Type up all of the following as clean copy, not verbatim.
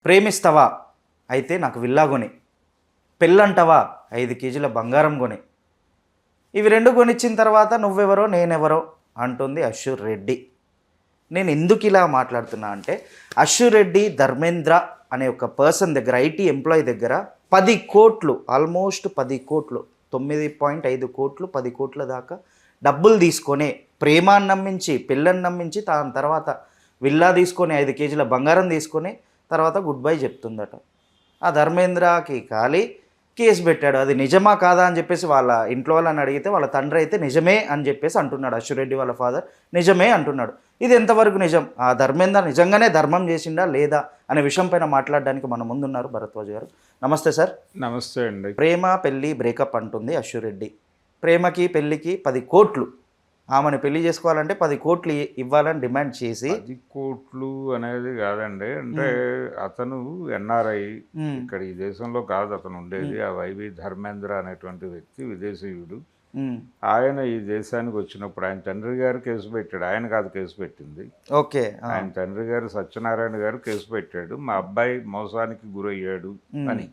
ప్రేమిస్తావా? అయితే నాకు విల్లా కొని. పెళ్ళంటావా? 5 కేజీల బంగారం కొని. ఇవి 2 కొనిచ్చిన తర్వాత నువ్వెవరో నేనెవరో అంటుంది అశ్షూర్ రెడ్డి. నేను ఎందుకు ఇలా మాట్లాడుతున్నా అంటే, అశ్షూర్ రెడ్డి ధర్మేంద్ర అనే ఒక పర్సన్ దగ్గర, ఐటీ ఎంప్లాయీ దగ్గర 10 కోట్లు, ఆల్మోస్ట్ 10 కోట్లు, 9.5 కోట్లు, 10 కోట్ల దాకా డబ్బులు తీసుకొని, ప్రేమాన్ని నమ్మించి, పిల్లని నమ్మించి, దాని తర్వాత విల్లా తీసుకొని, 5 కేజీల బంగారం తీసుకొని, తర్వాత గుడ్ బై చెప్తుందట. ఆ ధర్మేంద్రకి ఖాళీ కేసు పెట్టాడు. అది నిజమా కాదా అని చెప్పేసి వాళ్ళ ఇంట్లో వాళ్ళని అడిగితే, వాళ్ళ తండ్రి అయితే నిజమే అని చెప్పేసి అంటున్నాడు. అశ్షూర్ రెడ్డి వాళ్ళ ఫాదర్ నిజమే అంటున్నాడు. ఇది ఎంతవరకు నిజం? ఆ ధర్మేంద్ర నిజంగానే ధర్మం చేసిండా లేదా అనే విషయం పైన మాట్లాడడానికి మన ముందున్నారు భరద్వాజ్ గారు. నమస్తే సార్. నమస్తే అండి. ప్రేమ పెళ్ళి బ్రేకప్ అంటుంది అశ్షూర్ రెడ్డి. ప్రేమకి పెళ్ళికి 10 కోట్లు, ఆమెను పెళ్లి చేసుకోవాలంటే 10 కోట్లు ఇవ్వాలని డిమాండ్ చేసి. 10 కోట్లు అనేది కాదండి, అంటే అతను ఎన్ఆర్ఐ, ఇక్కడ ఈ దేశంలో కాదు అతను ఉండేది. ఆ వైవి ధర్మేంద్ర అనేటువంటి వ్యక్తి విదేశీయుడు. ఆయన ఈ దేశానికి వచ్చినప్పుడు ఆయన తండ్రి గారు కేసు పెట్టాడు. ఆయన కాదు కేసు పెట్టింది, ఓకే, ఆయన తండ్రి గారు సత్యనారాయణ గారు కేసు పెట్టాడు. మా అబ్బాయి మోసానికి గురయ్యాడు అని.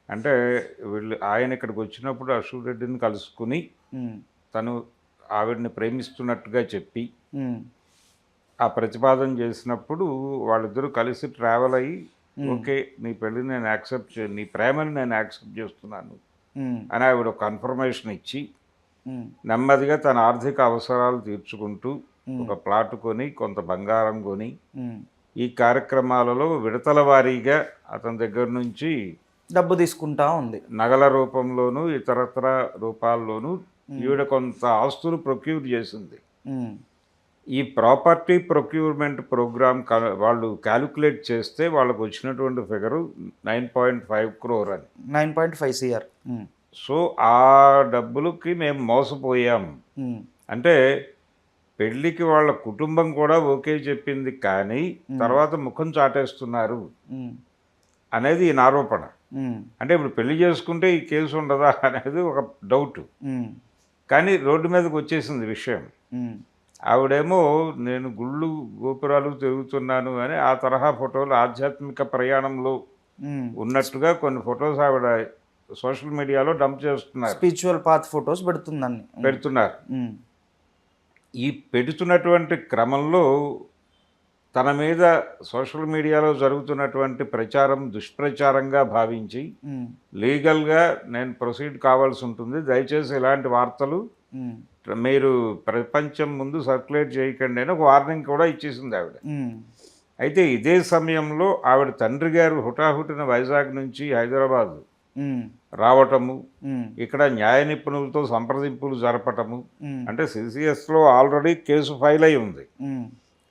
అంటే ఆయన ఇక్కడికి వచ్చినప్పుడు అశ్షూర్ రెడ్డిని కలుసుకుని తను ఆవిడని ప్రేమిస్తున్నట్టుగా చెప్పి ఆ ప్రతిపాదన చేసినప్పుడు వాళ్ళిద్దరూ కలిసి ట్రావెల్ అయ్యి, ఓకే నీ పెళ్ళిని నేను యాక్సెప్ట్ నీ ప్రేమని నేను యాక్సెప్ట్ చేస్తున్నాను అని ఆవిడ కన్ఫర్మేషన్ ఇచ్చి నెమ్మదిగా తన ఆర్థిక అవసరాలు తీర్చుకుంటూ ఒక ప్లాట్ కొని, కొంత బంగారం కొని, ఈ కార్యక్రమాలలో విడతల వారీగా అతని దగ్గర నుంచి డబ్బు తీసుకుంటా ఉంది. నగల రూపంలోనూ ఇతరత్ర రూపాల్లోనూ ఈవిడ కొంత ఆస్తులు ప్రొక్యూర్ చేసింది. ఈ ప్రాపర్టీ ప్రొక్యూర్మెంట్ ప్రోగ్రామ్ వాళ్ళు క్యాలిక్యులేట్ చేస్తే వాళ్ళకు వచ్చినటువంటి ఫిగరు 9.5 crore అని. 9.5 CR. సో ఆ డబ్బులకి మేము మోసపోయాం. అంటే పెళ్ళికి వాళ్ళ కుటుంబం కూడా ఓకే చెప్పింది, కానీ తర్వాత ముఖం చాటేస్తున్నారు అనేది ఈయన ఆరోపణ. అంటే ఇప్పుడు పెళ్లి చేసుకుంటే ఈ కేసు ఉండదా అనేది ఒక డౌట్. కానీ రోడ్డు మీదకి వచ్చేసింది విషయం. ఆవిడేమో నేను గుళ్ళు గోపురాలు తిరుగుతున్నాను అని ఆ తరహా ఫోటోలు ఆధ్యాత్మిక ప్రయాణంలో ఉన్నట్టుగా కొన్ని ఫొటోస్ ఆవిడ సోషల్ మీడియాలో డంప్ చేస్తున్నారు. స్పిరిచువల్ పాత్ ఫొటోస్ పెడుతున్నారు. ఈ పెడుతున్నటువంటి క్రమంలో తన మీద సోషల్ మీడియాలో జరుగుతున్నటువంటి ప్రచారం దుష్ప్రచారంగా భావించి లీగల్గా నేను ప్రొసీడ్ కావాల్సి ఉంటుంది, దయచేసి ఇలాంటి వార్తలు మీరు ప్రపంచం ముందు సర్క్యులేట్ చేయకండి అని ఒక వార్నింగ్ కూడా ఇచ్చేసింది ఆవిడ. అయితే ఇదే సమయంలో ఆవిడ తండ్రి గారు హుటాహుటిన వైజాగ్ నుంచి హైదరాబాద్ రావటము, ఇక్కడ న్యాయ నిపుణులతో సంప్రదింపులు జరపటము. అంటే సిసిఎస్లో ఆల్రెడీ కేసు ఫైల్ అయి ఉంది.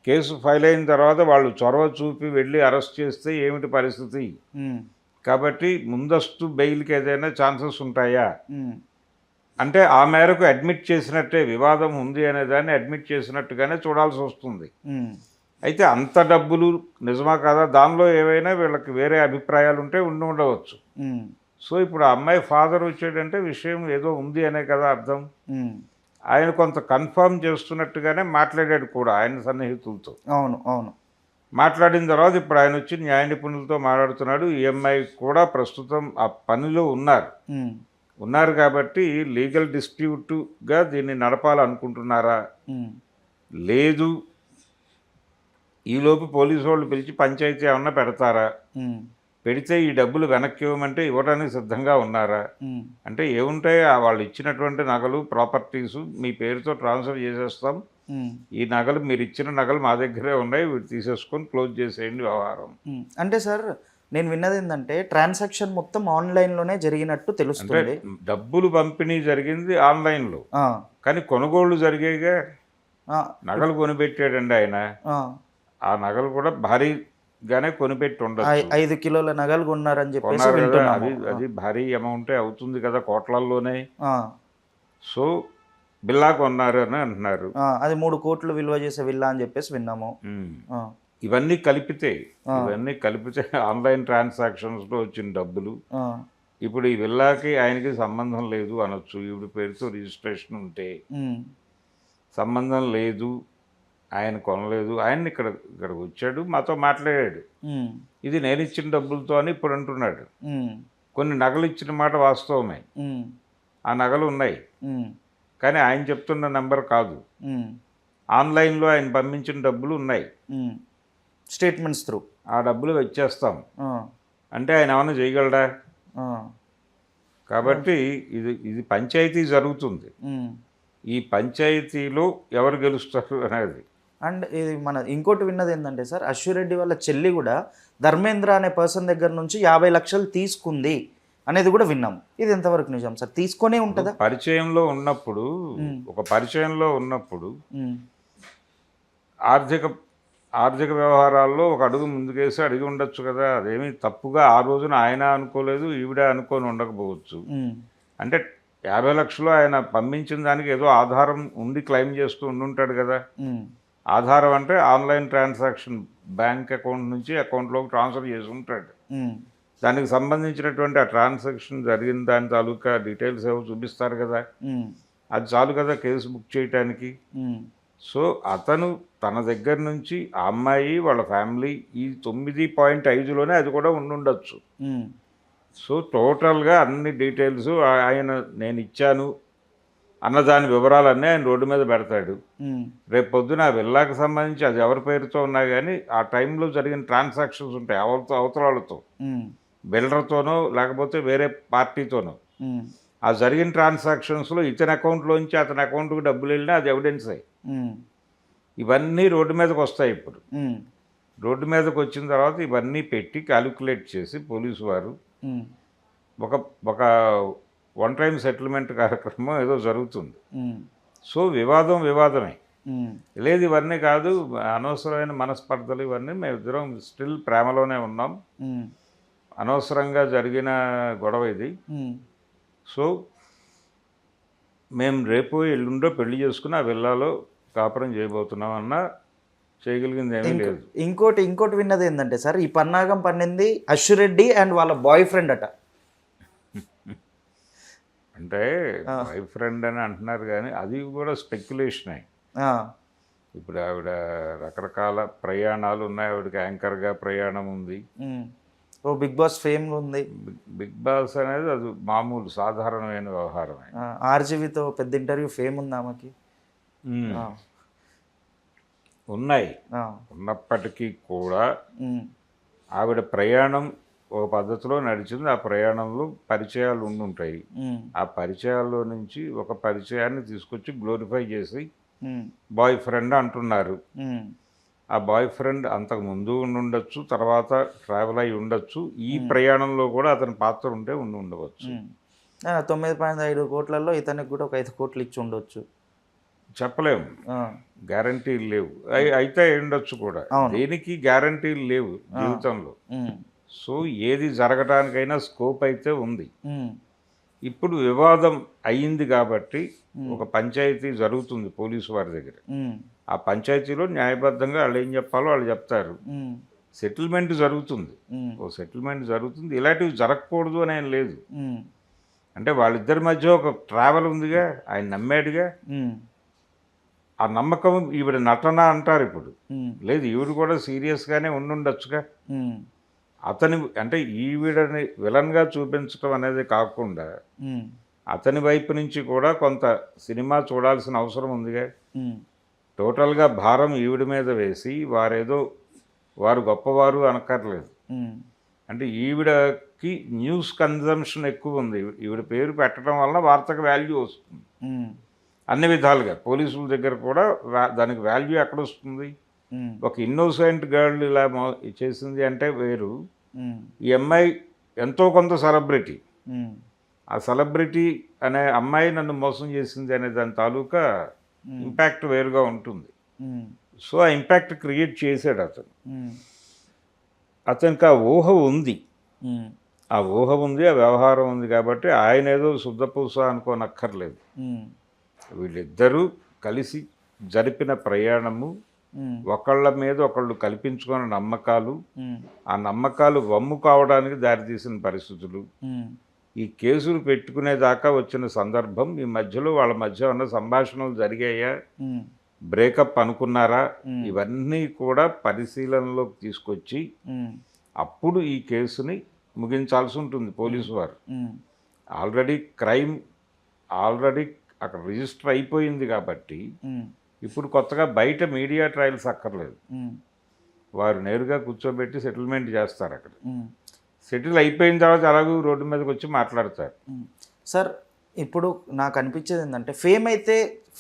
కేసు ఫైల్ అయిన తర్వాత వాళ్ళు చొరవ చూపి వెళ్ళి అరెస్ట్ చేస్తే ఏమిటి పరిస్థితి? కాబట్టి ముందస్తు బెయిల్కి ఏదైనా ఛాన్సెస్ ఉంటాయా అంటే ఆ మేరకు అడ్మిట్ చేసినట్టే, వివాదం ఉంది అనే దాన్ని అడ్మిట్ చేసినట్టుగానే చూడాల్సి వస్తుంది. అయితే అంత డబ్బులు నిజమా కాదా, దానిలో ఏవైనా వీళ్ళకి వేరే అభిప్రాయాలు ఉంటే ఉండవచ్చు. సో ఇప్పుడు ఆ అమ్మాయి ఫాదర్ వచ్చాడంటే విషయం ఏదో ఉంది అనే కదా అర్థం. ఆయన కొంత కన్ఫర్మ్ చేస్తున్నట్టుగానే మాట్లాడాడు కూడా ఆయన సన్నిహితులతో. అవును. మాట్లాడిన తర్వాత ఇప్పుడు ఆయన వచ్చి న్యాయ నిపుణులతో మాట్లాడుతున్నాడు. ఈఎంఐ కూడా ప్రస్తుతం ఆ పనిలో ఉన్నారు కాబట్టి లీగల్ డిస్ప్యూట్గా దీన్ని నడపాలనుకుంటున్నారా, లేదు ఈలోపు పోలీసు వాళ్ళు పిలిచి పంచాయతీ ఏమన్నా పెడతారా, పెడితే ఈ డబ్బులు వెనక్కి ఇవ్వమంటే ఇవ్వడానికి సిద్ధంగా ఉన్నారా అంటే ఏముంటాయి, వాళ్ళు ఇచ్చినటువంటి నగలు ప్రాపర్టీసు మీ పేరుతో ట్రాన్స్ఫర్ చేసేస్తాం, ఈ నగలు మీరు ఇచ్చిన నగలు మా దగ్గరే ఉన్నాయి, వీటి తీసేసుకొని క్లోజ్ చేసేయండి వ్యవహారం. అంటే సార్ నేను విన్నది ఏంటంటే ట్రాన్సాక్షన్ మొత్తం ఆన్లైన్లోనే జరిగినట్టు తెలుస్తుంది. డబ్బులు పంపిణీ జరిగింది ఆన్లైన్లో, కానీ కొనుగోళ్లు జరిగేగా. నగలు కొనిపెట్టాడండి ఆయన. ఆ నగలు కూడా భారీగానే కొనిపెట్టి ఉండదు. 5 కిలోల నగలు కొన్నారని చెప్పేసి అది భారీ అమౌంటే అవుతుంది కదా, కోట్లల్లోనే. సో బిల్లా కొన్నారు అని అంటున్నారు. అది 3 కోట్లు విలువ చేసే విల్లా అని చెప్పేసి విన్నాము. ఇవన్నీ కలిపితే ఆన్లైన్ ట్రాన్సాక్షన్స్లో వచ్చిన డబ్బులు ఇప్పుడు ఈ విల్లాకి ఆయనకి సంబంధం లేదు అనొచ్చు. ఈవిడ పేరుతో రిజిస్ట్రేషన్ ఉంటే సంబంధం లేదు ఆయన కొనలేదు, ఆయన ఇక్కడికి వచ్చాడు, మాతో మాట్లాడాడు, ఉమ్, ఇది నేను ఇచ్చిన డబ్బులతో అని ఇప్పుడు అంటున్నాడు. ఉమ్, కొన్ని నగలు ఇచ్చిన మాట వాస్తవమే, ఉమ్, ఆ నగలు ఉన్నాయి, ఉమ్, కానీ ఆయన చెప్తున్న నెంబర్ కాదు. ఉమ్, ఆన్లైన్లో ఆయన పంపించిన డబ్బులు ఉన్నాయి, ఉమ్. Statements through. ఆ డబ్బులు వచ్చేస్తాం అంటే ఆయన ఏమైనా చేయగలడా? కాబట్టి ఇది పంచాయతీ జరుగుతుంది. ఈ పంచాయతీలో ఎవరు గెలుస్తారు అనేది. అండ్ ఇది మన ఇంకోటి విన్నది ఏంటంటే సార్, అశ్విరెడ్డి వాళ్ళ చెల్లి కూడా ధర్మేంద్ర అనే పర్సన్ దగ్గర నుంచి 50 లక్షలు తీసుకుంది అనేది కూడా విన్నాము. ఇది ఎంతవరకు నిజం సార్? తీసుకొనే ఉంటుందా? పరిచయంలో ఉన్నప్పుడు, ఒక పరిచయంలో ఉన్నప్పుడు ఆర్థిక వ్యవహారాల్లో ఒక అడుగు ముందుకేసి అడిగి ఉండొచ్చు కదా. అదేమీ తప్పుగా ఆ రోజున ఆయన అనుకోలేదు, ఈవిడ అనుకొని ఉండకపోవచ్చు. అంటే 50 లక్షలు ఆయన పంపించిన దానికి ఏదో ఆధారం ఉండి క్లెయిమ్ చేస్తూ ఉండుంటాడు కదా. ఆధారం అంటే ఆన్లైన్ ట్రాన్సాక్షన్, బ్యాంక్ అకౌంట్ నుంచి అకౌంట్లోకి ట్రాన్స్ఫర్ చేసి ఉంటాడు. దానికి సంబంధించినటువంటి ఆ ట్రాన్సాక్షన్ జరిగిన దాని తాలూకా డీటెయిల్స్ ఏవో చూపిస్తారు కదా. అది చాలు కదా కేసు బుక్ చేయటానికి. సో అతను తన దగ్గర నుంచి ఆ అమ్మాయి వాళ్ళ ఫ్యామిలీ ఈ 9.5లోనే అది కూడా ఉండుండొచ్చు. సో టోటల్గా అన్ని డీటెయిల్స్ ఆయన నేను ఇచ్చాను అన్నదాని వివరాలన్నీ ఆయన రోడ్డు మీద పెడతాడు. రేపు పొద్దున ఆ విల్లాకి సంబంధించి అది ఎవరి పేరుతో ఉన్నా కానీ ఆ టైంలో జరిగిన ట్రాన్సాక్షన్స్ ఉంటాయి అవతల వాళ్ళతో, బిల్డర్తోనో లేకపోతే వేరే పార్టీతోనో. ఆ జరిగిన ట్రాన్సాక్షన్స్లో ఇతని అకౌంట్లోంచి అతని అకౌంట్కి డబ్బులు వెళ్ళినా అది ఎవిడెన్స్ అయ్యి ఇవన్నీ రోడ్డు మీదకి వస్తాయి. ఇప్పుడు రోడ్డు మీదకి వచ్చిన తర్వాత ఇవన్నీ పెట్టి క్యాలిక్యులేట్ చేసి పోలీసు వారు ఒక వన్ టైం సెటిల్మెంట్ కార్యక్రమం ఏదో జరుగుతుంది. సో వివాదమే లేదు, ఇవన్నీ కాదు, అనవసరమైన మనస్పర్ధలు ఇవన్నీ. మేమిద్దరం స్టిల్ ప్రేమలోనే ఉన్నాం, అనవసరంగా జరిగిన గొడవ ఇది. సో మేము రేపు ఎల్లుండో పెళ్లి చేసుకుని ఆ విల్లాలో కాపురం చేయబోతున్నాం అన్నా చేయగలిగింది ఏమీ లేదు. ఇంకోటి విన్నది ఏంటంటే సార్, ఈ పన్నాగం పన్నింది అశ్విరెడ్డి అండ్ వాళ్ళ బాయ్ ఫ్రెండ్ అట. అంటే బాయ్ ఫ్రెండ్ అని అంటున్నారు కానీ అది కూడా స్పెక్యులేషనే. ఇప్పుడు ఆవిడ రకరకాల ప్రయాణాలు ఉన్నాయి, ఆవిడకి యాంకర్గా ప్రయాణం ఉంది, ఓ బిగ్ బాస్ ఫేమ్ ఉంది. బిగ్ బాస్ అనేది అది మామూలు సాధారణమైన వ్యవహారమే. ఆర్జీవితో పెద్ద ఇంటర్వ్యూ ఫేమ్ ఉంది ఆమెకి. ఉన్నాయి, ఉన్నప్పటికీ కూడా ఆవిడ ప్రయాణం ఒక పద్ధతిలో నడిచింది. ఆ ప్రయాణంలో పరిచయాలు ఉండుంటాయి. ఆ పరిచయాల్లో నుంచి ఒక పరిచయాన్ని తీసుకొచ్చి గ్లోరిఫై చేసి బాయ్ ఫ్రెండ్ అంటున్నారు. ఆ బాయ్ ఫ్రెండ్ అంతకు ముందు ఉండొచ్చు, తర్వాత ట్రావెల్ అయి ఉండొచ్చు. ఈ ప్రయాణంలో కూడా అతని పాత్ర ఉంటే ఉండవచ్చు. 9.5 కోట్లలో ఇతనికి కూడా ఒక 5 కోట్లు ఇచ్చి ఉండొచ్చు, చెప్పలేము, గ్యారంటీలు లేవు. అయితే ఉండొచ్చు కూడా, దేనికి గ్యారంటీలు లేవు జీవితంలో. సో ఏది జరగడానికైనా స్కోప్ అయితే ఉంది. ఇప్పుడు వివాదం అయ్యింది కాబట్టి ఒక పంచాయతీ జరుగుతుంది పోలీసు వారి దగ్గర. ఆ పంచాయతీలో న్యాయబద్ధంగా వాళ్ళు ఏం చెప్పాలో వాళ్ళు చెప్తారు. సెటిల్మెంట్ జరుగుతుంది, ఓ సెటిల్మెంట్ జరుగుతుంది. ఇలాంటివి జరగకూడదు అని ఆయన లేదు. అంటే వాళ్ళిద్దరి మధ్య ఒక ట్రావెల్ ఉందిగా, ఆయన నమ్మాడుగా. ఆ నమ్మకం ఈవిడ నటన అంటారు ఇప్పుడు. లేదు, ఈవిడ కూడా సీరియస్గానే ఉండుండొచ్చుగా. అతని అంటే ఈవిడని విలన్గా చూపించడం అనేది కాకుండా అతని వైపు నుంచి కూడా కొంత సినిమా చూడాల్సిన అవసరం ఉందిగా. టోటల్గా భారం ఈవిడ మీద వేసి వారు గొప్పవారు అనక్కర్లేదు. అంటే ఈవిడకి న్యూస్ కన్జంప్షన్ ఎక్కువ ఉంది. ఈవిడ పేరు పెట్టడం వల్ల వార్తకు వాల్యూ వస్తుంది అన్ని విధాలుగా. పోలీసుల దగ్గర కూడా దానికి వాల్యూ ఎక్కడ వస్తుంది? ఒక ఇన్నోసెంట్ గర్ల్ ఇలా చేసింది అంటే వేరు. ఈ అమ్మాయి ఎంతో కొంత సెలబ్రిటీ, ఆ సెలబ్రిటీ అనే అమ్మాయి నన్ను మోసం చేసింది అనే దాని తాలూకా ఇంపాక్ట్ వేరుగా ఉంటుంది. సో ఆ ఇంపాక్ట్ క్రియేట్ చేశాడు అతను. అతనికి ఆ ఊహ ఉంది, ఆ వ్యవహారం ఉంది కాబట్టి ఆయన ఏదో శుద్ధపూస అనుకోనక్కర్లేదు. వీళ్ళిద్దరూ కలిసి జరిపిన ప్రయాణము, ఒకళ్ళ మీద ఒకళ్ళు కల్పించుకున్న నమ్మకాలు, ఆ నమ్మకాలు వమ్ము కావడానికి దారితీసిన పరిస్థితులు, ఈ కేసులు పెట్టుకునేదాకా వచ్చిన సందర్భం, ఈ మధ్యలో వాళ్ళ మధ్య ఉన్న సంభాషణలు జరిగాయా బ్రేకప్ అనుకున్నారా, ఇవన్నీ కూడా పరిశీలనలోకి తీసుకొచ్చి అప్పుడు ఈ కేసుని ముగించాల్సి ఉంటుంది పోలీసు వారు. ఆల్రెడీ క్రైమ్ అక్కడ రిజిస్టర్ అయిపోయింది కాబట్టి ఇప్పుడు కొత్తగా బయట మీడియా ట్రయల్స్ అక్కర్లేదు. వారు నేరుగా కూర్చోబెట్టి సెటిల్మెంట్ చేస్తారు. అక్కడ సెటిల్ అయిపోయిన తర్వాత అలాగూ రోడ్డు మీదకి వచ్చి మాట్లాడతారు. సార్ ఇప్పుడు నాకు అనిపించేది ఏంటంటే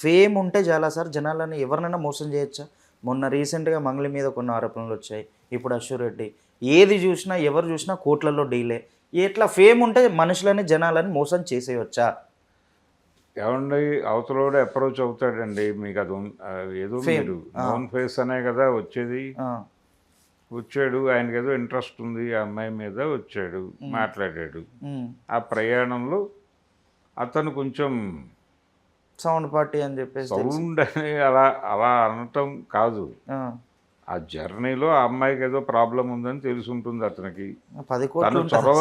ఫేమ్ ఉంటే చాలా సార్ జనాలని ఎవరినైనా మోసం చేయొచ్చా? మొన్న రీసెంట్గా మంగళి మీద కొన్ని ఆరోపణలు వచ్చాయి, ఇప్పుడు అశూర్ రెడ్డి. ఏది చూసినా ఎవరు చూసినా కోట్లలో డీలే. ఎట్లా ఫేమ్ ఉంటే మనుషులని జనాలని మోసం చేసేయచ్చా? ఏమండి, అవతలోడు అప్రోచ్ అవుతాడండి, మీకు అది ఏదో మీరు నోన్ ఫేస్ అనే కదా వచ్చేది. వచ్చాడు, ఆయనకి ఏదో ఇంట్రెస్ట్ ఉంది ఆ అమ్మాయి మీద, వచ్చాడు, మాట్లాడాడు. ఆ ప్రయాణంలో అతను కొంచెం సౌండ్ పార్టీ అని చెప్పేసి సౌండ్ అని అలా అనటం కాదు, ఆ జర్నీలో ఆ అమ్మాయికి ఏదో ప్రాబ్లం ఉందని తెలిసి ఉంటుంది అతనికి. 10 తను కోట్లు చొరవ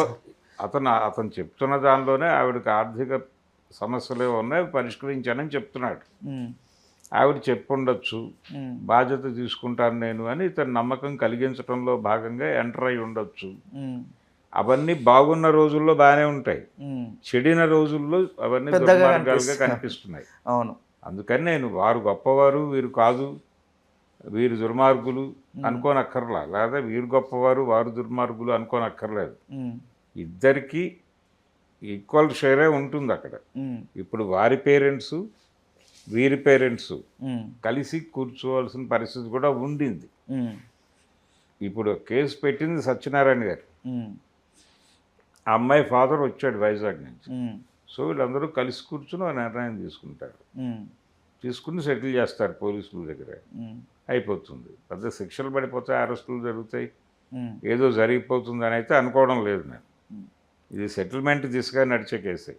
అతను చెప్తున్న దానిలోనే ఆవిడకి ఆర్థిక సమస్యలు ఉన్నాయి, పరిష్కరించానని చెప్తున్నాడు. ఆవిడ చెప్పుండొచ్చు, బాధ్యత తీసుకుంటాను నేను అని ఇతను నమ్మకం కలిగించడంలో భాగంగా ఎంటర్ అయి ఉండొచ్చు. అవన్నీ బాగున్న రోజుల్లో బాగానే ఉంటాయి, చెడిన రోజుల్లో అవన్నీ దుర్మార్గాలుగా కనిపిస్తున్నాయి. అవును, అందుకని నేను వారు గొప్పవారు వీరు కాదు, వీరు దుర్మార్గులు అనుకోనక్కర్లా, లేదా వీరు గొప్పవారు వారు దుర్మార్గులు అనుకోనక్కర్లేదు. ఇద్దరికీ ఈక్వల్ షేరే ఉంటుంది అక్కడ. ఇప్పుడు వారి పేరెంట్స్ వీరి పేరెంట్స్ కలిసి కూర్చోవలసిన పరిస్థితి కూడా ఉండింది. ఇప్పుడు కేసు పెట్టింది సత్యనారాయణ గారు, ఆ అమ్మాయి ఫాదర్ వచ్చాడు వైజాగ్ నుంచి. సో వీళ్ళందరూ కలిసి కూర్చుని ఆ నిర్ణయం తీసుకుని సెటిల్ చేస్తారు పోలీసుల దగ్గర, అయిపోతుంది. పెద్ద శిక్షలు పడిపోతాయి, అరెస్టులు జరుగుతాయి, ఏదో జరిగిపోతుంది అని అయితే అనుకోవడం లేదు నేను. ఇది సెటిల్మెంట్ దిశగా నడిచే కేసే.